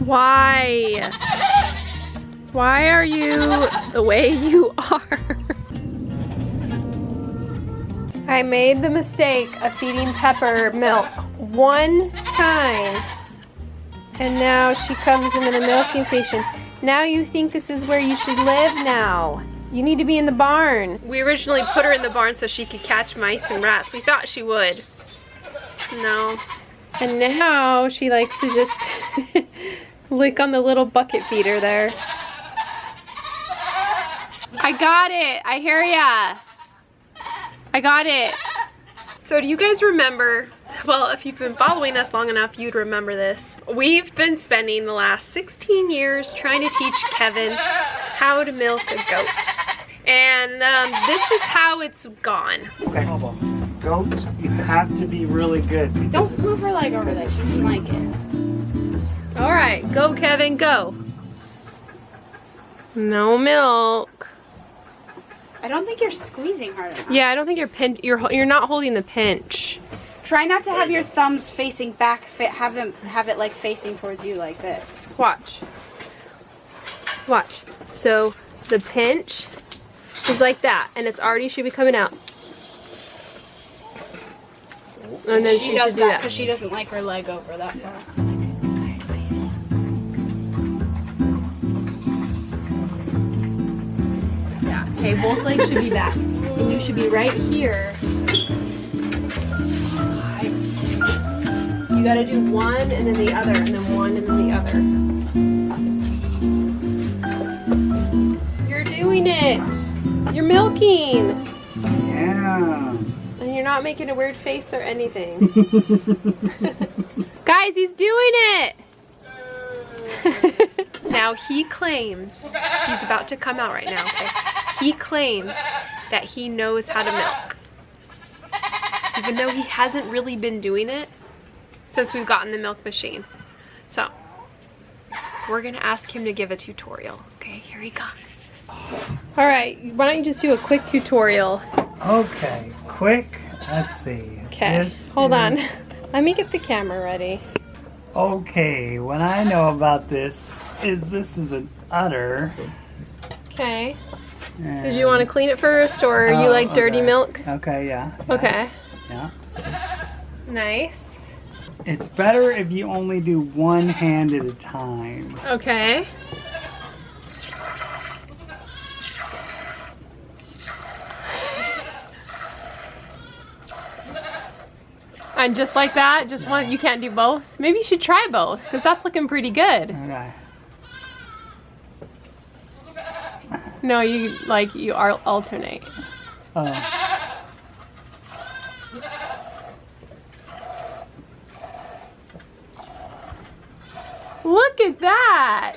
Why? Why are you the way you are? I made the mistake of feeding Pepper milk one time. And now she comes into the milking station. Now you think this is where you should live now. You need to be in the barn. We originally put her in the barn so she could catch mice and rats. We thought she would. No. And now she likes to just lick on the little bucket feeder there. I got it. I hear ya. I got it. So do you guys remember, well, if you've been following us long enough, you'd remember this. We've been spending the last 16 years trying to teach Kevin how to milk a goat. And this is how it's gone. Okay. Goats, you have to be really good. Don't move her leg over there. She doesn't like it. All right, go Kevin, go. No milk. I don't think you're squeezing hard enough. Yeah, I don't think you're not holding the pinch. Try not to have your thumbs facing back. Have it like facing towards you like this. Watch. Watch. So the pinch is like that, and it's already should be coming out. And then she does that because she doesn't like her leg over that far. Yeah. Okay, both legs should be back, and you should be right here. You gotta do one and then the other, and then one and then the other. You're doing it. You're milking. Yeah. And you're not making a weird face or anything. Guys, he's doing it. Now he claims, he's about to come out right now, okay? He claims that he knows how to milk. Even though he hasn't really been doing it since we've gotten the milk machine. So, we're gonna ask him to give a tutorial. Okay, here he comes. All right, why don't you just do a quick tutorial? Okay, quick. Let's see. Okay, hold on. Let me get the camera ready. Okay, what I know about this is an udder. Okay. Did you want to clean it first, or you like dirty milk? Okay, yeah. Okay. Yeah. Nice. It's better if you only do one hand at a time. Okay. And just like that, just one, you can't do both? Maybe you should try both, because that's looking pretty good. Okay. No, you alternate. Oh. Look at that!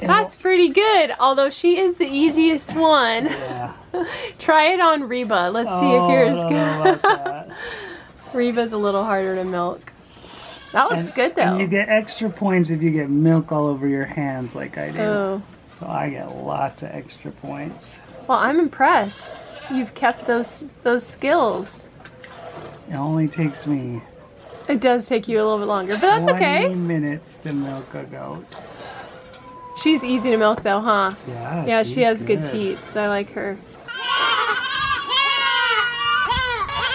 That's pretty good, although she is the easiest one. Yeah. Try it on Reba. Let's see if yours I don't know about that. Reba's a little harder to milk. That looks good though. And you get extra points if you get milk all over your hands like I do. Oh. So I get lots of extra points. Well, I'm impressed. You've kept those skills. It only takes me It does take you a little bit longer, but that's 20 okay. minutes to milk a goat. She's easy to milk though, huh? Yeah. Yeah, she has good teats. I like her.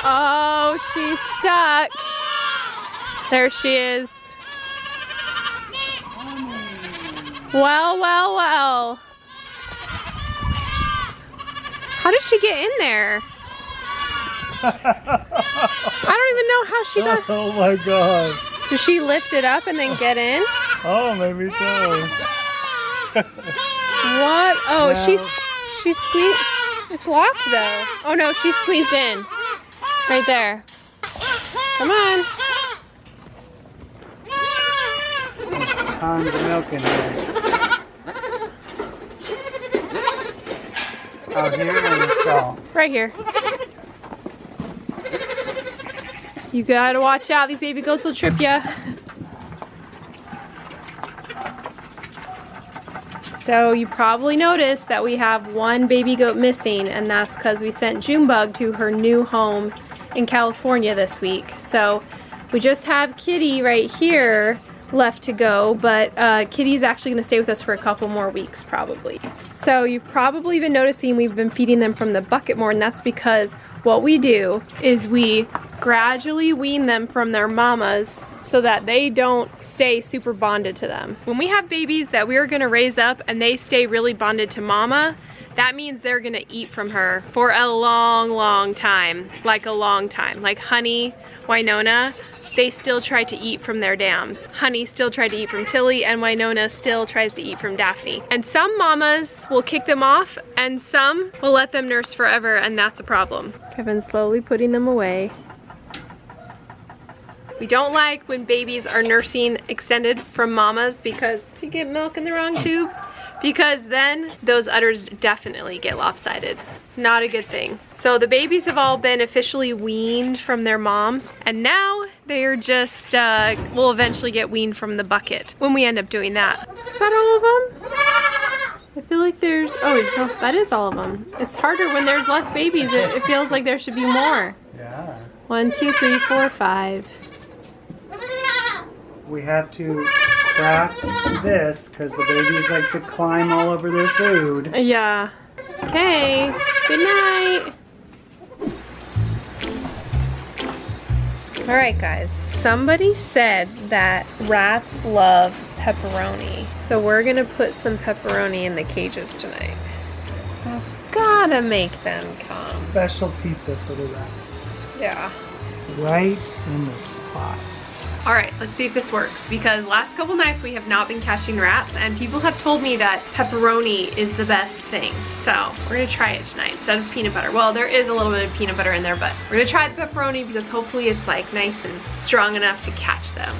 Oh, she's stuck. There she is. Well, well, well. How did she get in there? I don't even know how she got. Oh my god. Did she lift it up and then get in? Oh, maybe so. What? Oh, Well. she's squeezed. It's locked though. Oh no, she's squeezed in. Right there. Come on. Tons of milk in there. Out here in the stall. Right here. You gotta watch out. These baby goats will trip ya. So you probably noticed that we have one baby goat missing, and that's because we sent Junebug to her new home in California this week. So we just have Kitty right here left to go, but Kitty's actually gonna stay with us for a couple more weeks probably. So you've probably been noticing we've been feeding them from the bucket more, and that's because what we do is we gradually wean them from their mamas so that they don't stay super bonded to them. When we have babies that we are gonna raise up and they stay really bonded to mama, that means they're gonna eat from her for a long, long time. Like a long time. Like Honey, Winona, they still try to eat from their dams. Honey still tried to eat from Tilly, and Winona still tries to eat from Daphne. And some mamas will kick them off, and some will let them nurse forever, and that's a problem. Kevin's slowly putting them away. We don't like when babies are nursing extended from mamas because you get milk in the wrong tube, because then those udders definitely get lopsided. Not a good thing. So the babies have all been officially weaned from their moms, and now they're just, will eventually get weaned from the bucket when we end up doing that. Is that all of them? I feel like there's, oh, no, that is all of them. It's harder when there's less babies. It feels like there should be more. Yeah. 1, 2, 3, 4, 5. We have to craft this because the babies like to climb all over their food. Yeah. Okay. Good night. Alright guys, somebody said that rats love pepperoni. So we're gonna put some pepperoni in the cages tonight. That's gotta make them come. Special pizza for the rats. Yeah. Right in the spot. All right, let's see if this works, because last couple nights we have not been catching rats, and people have told me that pepperoni is the best thing. So we're gonna try it tonight instead of peanut butter. Well, there is a little bit of peanut butter in there, but we're gonna try the pepperoni because hopefully it's like nice and strong enough to catch them.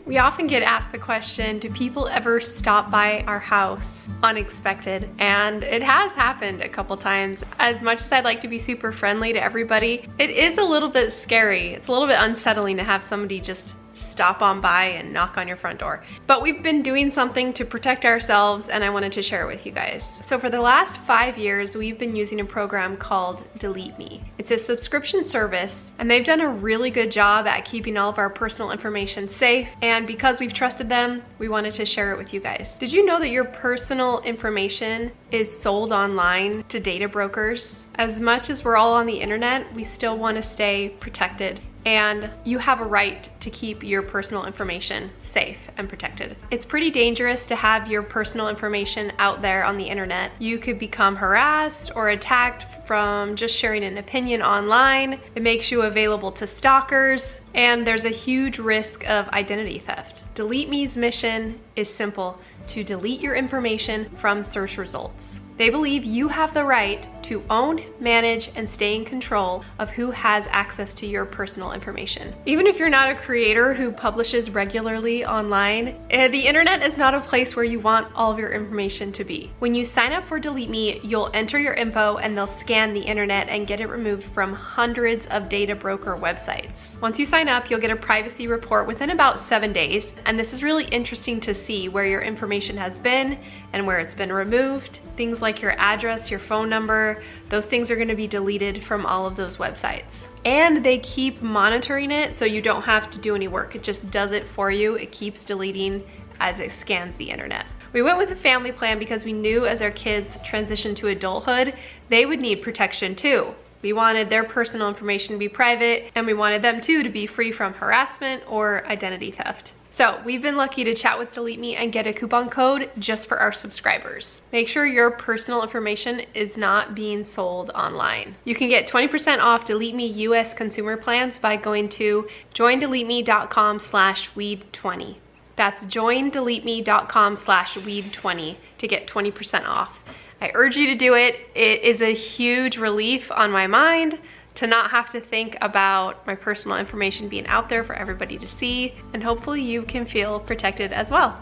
We often get asked the question, do people ever stop by our house unexpected? And it has happened a couple times. As much as I'd like to be super friendly to everybody, it is a little bit scary. It's a little bit unsettling to have somebody just stop on by and knock on your front door. But we've been doing something to protect ourselves, and I wanted to share it with you guys. So for the last 5 years, we've been using a program called Delete Me. It's a subscription service, and they've done a really good job at keeping all of our personal information safe. And because we've trusted them, we wanted to share it with you guys. Did you know that your personal information is sold online to data brokers? As much as we're all on the internet, we still want to stay protected. And you have a right to keep your personal information safe and protected. It's pretty dangerous to have your personal information out there on the internet. You could become harassed or attacked from just sharing an opinion online. It makes you available to stalkers, and there's a huge risk of identity theft. Delete Me's mission is simple: to delete your information from search results. They believe you have the right to own, manage, and stay in control of who has access to your personal information. Even if you're not a creator who publishes regularly online, the internet is not a place where you want all of your information to be. When you sign up for Delete Me, you'll enter your info and they'll scan the internet and get it removed from hundreds of data broker websites. Once you sign up, you'll get a privacy report within about 7 days, and this is really interesting to see where your information has been and where it's been removed. Things like your address, your phone number, those things are going to be deleted from all of those websites. And they keep monitoring it so you don't have to do any work. It just does it for you. It keeps deleting as it scans the internet. We went with a family plan because we knew as our kids transitioned to adulthood, they would need protection too. We wanted their personal information to be private, and we wanted them too to be free from harassment or identity theft. So we've been lucky to chat with Delete Me and get a coupon code just for our subscribers. Make sure your personal information is not being sold online. You can get 20% off Delete Me US consumer plans by going to joindeleteme.com/weed20. That's joindeleteme.com/weed20 to get 20% off. I urge you to do it. It is a huge relief on my mind to not have to think about my personal information being out there for everybody to see, and hopefully you can feel protected as well.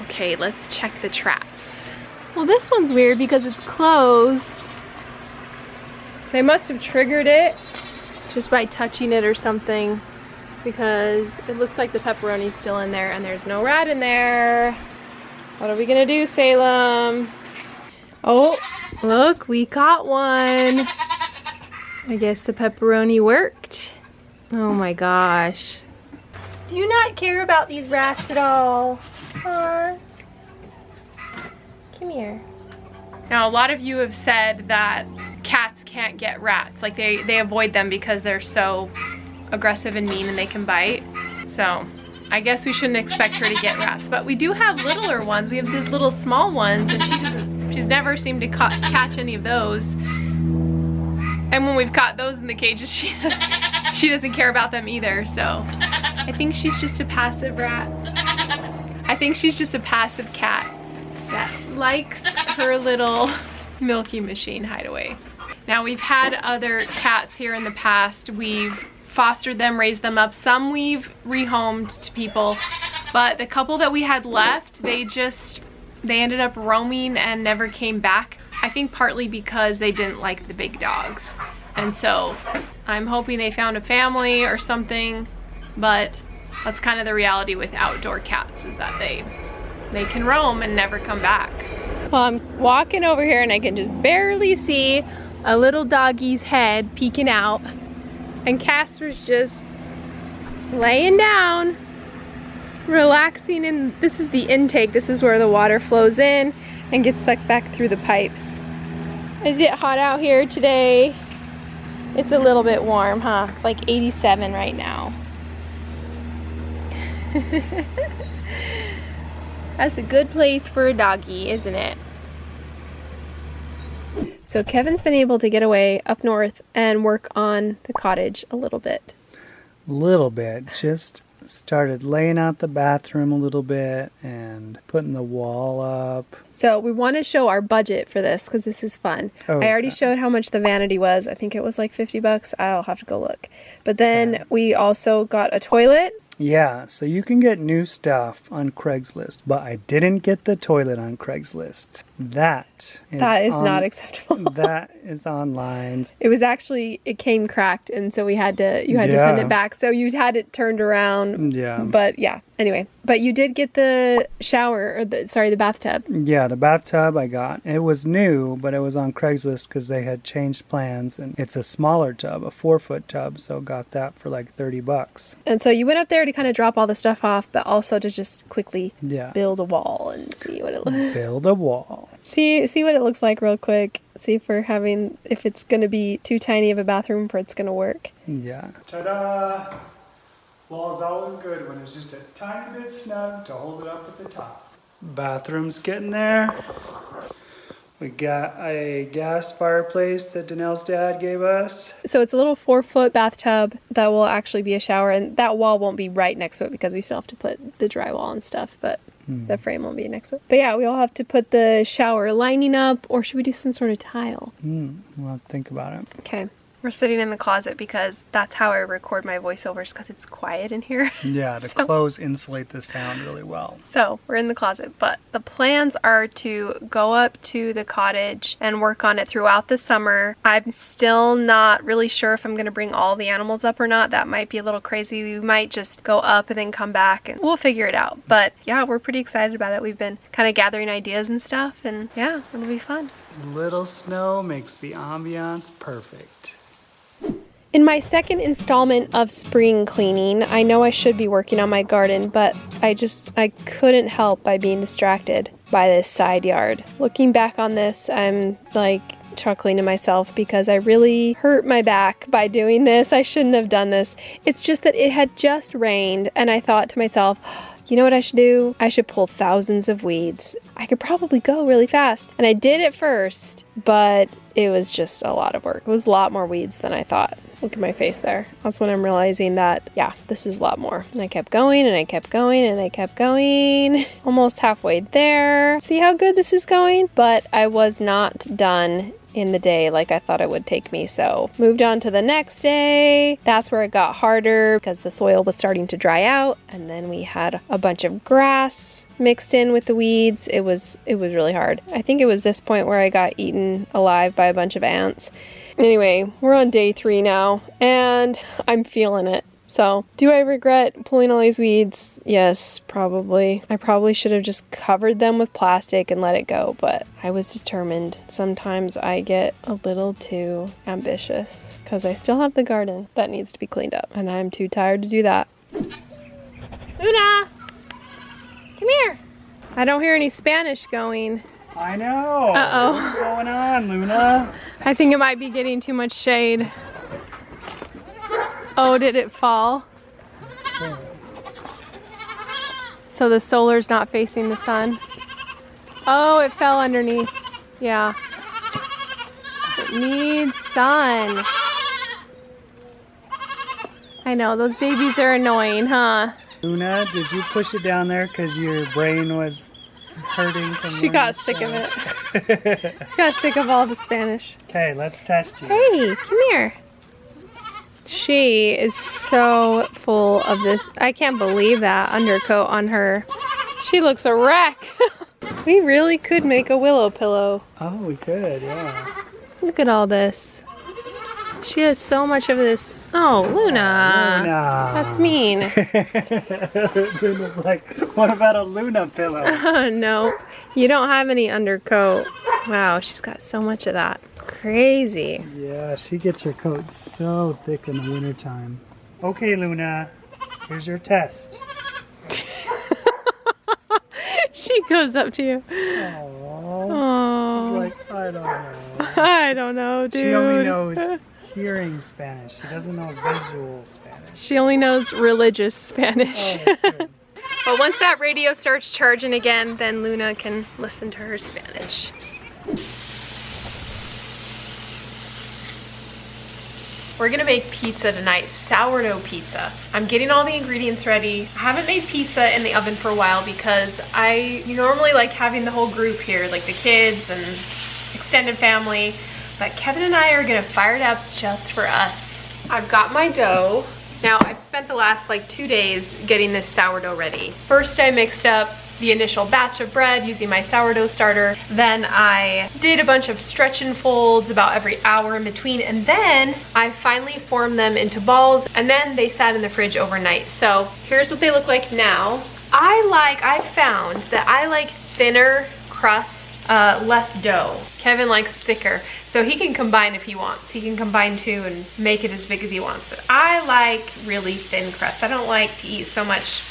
Okay, let's check the traps. Well, this one's weird because it's closed. They must have triggered it just by touching it or something. because it looks like the pepperoni's still in there and there's no rat in there. What are we gonna do, Salem? Oh, look, we caught one. I guess the pepperoni worked. Oh my gosh. Do you not care about these rats at all? Aww. Come here. Now, a lot of you have said that cats can't get rats. Like they avoid them because they're so aggressive and mean and they can bite. So I guess we shouldn't expect her to get rats. But we do have littler ones. We have the little small ones and she's never seemed to catch any of those. And when we've caught those in the cages, she doesn't care about them either. So I think she's just a passive rat. I think she's just a passive cat that likes her little milky machine hideaway. Now, we've had other cats here in the past. We've fostered them, raised them up. Some we've rehomed to people, but the couple that we had left, they ended up roaming and never came back. I think partly because they didn't like the big dogs. And so I'm hoping they found a family or something, but that's kind of the reality with outdoor cats, is that they can roam and never come back. Well, I'm walking over here and I can just barely see a little doggy's head peeking out, and Casper's just laying down, relaxing, and this is the intake. This is where the water flows in and gets sucked back through the pipes. Is it hot out here today? It's a little bit warm, huh? It's like 87 right now. That's a good place for a doggy, isn't it? So Kevin's been able to get away up north and work on the cottage a little bit. Little bit. Just started laying out the bathroom a little bit and putting the wall up. So we want to show our budget for this because this is fun. I already showed how much the vanity was. I think it was like 50 bucks. I'll have to go look. But then we also got a toilet. Yeah, so you can get new stuff on Craigslist, but I didn't get the toilet on Craigslist. That is not acceptable. That is online. It was actually, it came cracked, and so you had to send it back. So you had it turned around. Yeah. But yeah, anyway. But you did get the shower, or the bathtub. Yeah, the bathtub I got. It was new, but it was on Craigslist because they had changed plans, and it's a smaller tub, a 4-foot tub, so got that for like 30 bucks. And so you went up there to kind of drop all the stuff off, but also to just quickly build a wall and see what it looks like. Build a wall. See what it looks like real quick. See if it's going to be too tiny of a bathroom for it's going to work. Yeah. Ta-da! Wall's always good when it's just a tiny bit snug to hold it up at the top. Bathroom's getting there. We got a gas fireplace that DaNelle's dad gave us. So it's a little 4-foot bathtub that will actually be a shower, and that wall won't be right next to it because we still have to put the drywall and stuff, but the frame won't be next to it. But yeah, we'll have to put the shower lining up, or should we do some sort of tile? We'll have to think about it. Okay. We're sitting in the closet because that's how I record my voiceovers, because it's quiet in here. Yeah, the clothes insulate the sound really well. So we're in the closet, but the plans are to go up to the cottage and work on it throughout the summer. I'm still not really sure if I'm going to bring all the animals up or not. That might be a little crazy. We might just go up and then come back, and we'll figure it out. But yeah, we're pretty excited about it. We've been kind of gathering ideas and stuff, and yeah, it'll be fun. Little snow makes the ambiance perfect. In my second installment of spring cleaning, I know I should be working on my garden, but I couldn't help by being distracted by this side yard. Looking back on this, I'm like chuckling to myself because I really hurt my back by doing this. I shouldn't have done this. It's just that it had just rained, and I thought to myself, you know what I should do? I should pull thousands of weeds. I could probably go really fast. And I did at first, but it was just a lot of work. It was a lot more weeds than I thought. Look at my face there. That's when I'm realizing that, yeah, this is a lot more. And I kept going, and I kept going, and I kept going. Almost halfway there. See how good this is going? But I was not done in the day like I thought it would take me. So moved on to the next day. That's where it got harder because the soil was starting to dry out, and then we had a bunch of grass mixed in with the weeds. It was really hard. I think it was this point where I got eaten alive by a bunch of ants. Anyway, we're on day 3 now, and I'm feeling it. So, do I regret pulling all these weeds? Yes, probably. I probably should have just covered them with plastic and let it go, but I was determined. Sometimes I get a little too ambitious because I still have the garden that needs to be cleaned up, and I'm too tired to do that. Luna! Come here! I don't hear any Spanish going. I know. Uh-oh. What's going on, Luna? I think it might be getting too much shade. Oh, did it fall? So the solar's not facing the sun. Oh, it fell underneath. Yeah. It needs sun. I know, those babies are annoying, huh? Luna, did you push it down there because your brain was hurting from She got sick of it. She got sick of all the Spanish. Okay, let's test you. Hey, come here. She is so full of this. I can't believe that undercoat on her. She looks a wreck. We really could make a willow pillow. Oh, we could, yeah. Look at all this. She has so much of this. Oh, Luna. Luna. That's mean. Luna's like, what about a Luna pillow? No, you don't have any undercoat. Wow, she's got so much of that. Crazy. Yeah, she gets her coat so thick in the wintertime. Okay, Luna, here's your test. She goes up to you. Aww. Aww. She's like, I don't know. I don't know, dude. She only knows hearing Spanish. She doesn't know visual Spanish. She only knows religious Spanish. Oh, that's good. But once that radio starts charging again, then Luna can listen to her Spanish. We're gonna make pizza tonight, sourdough pizza. I'm getting all the ingredients ready. I haven't made pizza in the oven for a while because I normally like having the whole group here, like the kids and extended family. But Kevin and I are gonna fire it up just for us. I've got my dough. Now I've spent the last like 2 days getting this sourdough ready. First I mixed up the initial batch of bread using my sourdough starter. Then I did a bunch of stretch and folds about every hour in between. And then I finally formed them into balls and then they sat in the fridge overnight. So here's what they look like now. I found that I like thinner crust, less dough. Kevin likes thicker. So he can combine if he wants. He can combine two and make it as big as he wants. But I like really thin crust. I don't like to eat so much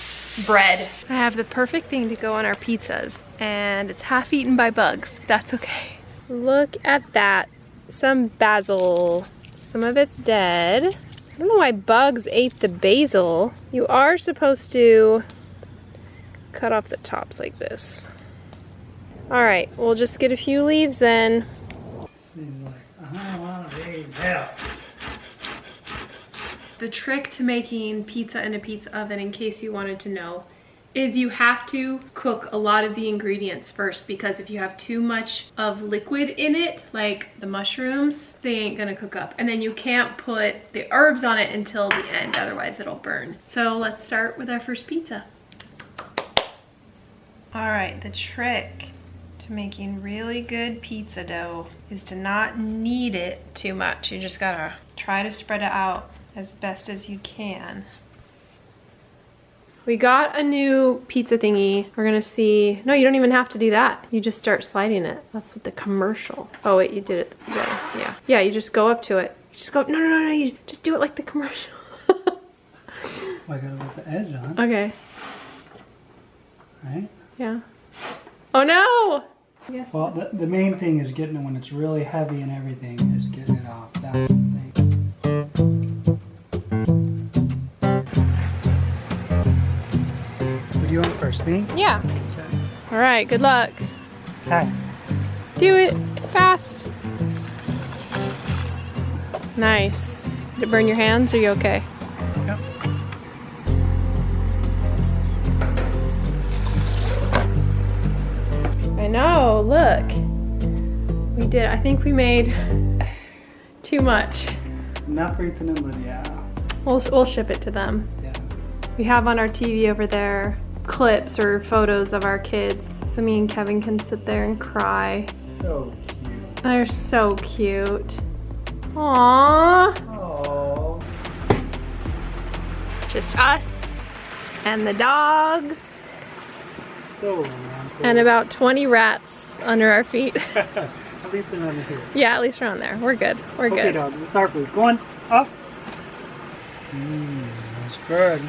bread. I have the perfect thing to go on our pizzas, and it's half eaten by bugs. That's okay. Look at that. Some basil. Some of it's dead. I don't know why bugs ate the basil. You are supposed to cut off the tops like this. All right, we'll just get a few leaves then. She's like, I want to help. The trick to making pizza in a pizza oven, in case you wanted to know, is you have to cook a lot of the ingredients first, because if you have too much of liquid in it, like the mushrooms, they ain't gonna cook up. And then you can't put the herbs on it until the end, otherwise it'll burn. So let's start with our first pizza. All right, the trick to making really good pizza dough is to not knead it too much. You just gotta try to spread it out as best as you can. We got a new pizza thingy. We're gonna see. No, you don't even have to do that. You just start sliding it. That's what the commercial. Oh wait, you did it. Yeah. Yeah, you just go up to it. You just go, no, you just do it like the commercial. Oh, I gotta put the edge on. Okay. Right? Yeah. Oh no! Yes. Well, the main thing is getting it when it's really heavy and everything, is getting it off. That's the thing. What do you want first, me? Yeah. Okay. All right, good luck. Hi. Do it fast. Nice. Did it burn your hands? Are you okay? Yep. I know, look. We did, I think we made too much. Enough for Ethan and Lydia. We'll ship it to them. Yeah. We have on our TV over there clips or photos of our kids. So me and Kevin can sit there and cry. So cute. They're so cute. Aww. Oh. Just us and the dogs So romantic. and about 20 rats under our feet. At least they're under here. Yeah, at least around there. We're good. We're Okay, good. dogs, it's our food. Go on, up. That's good.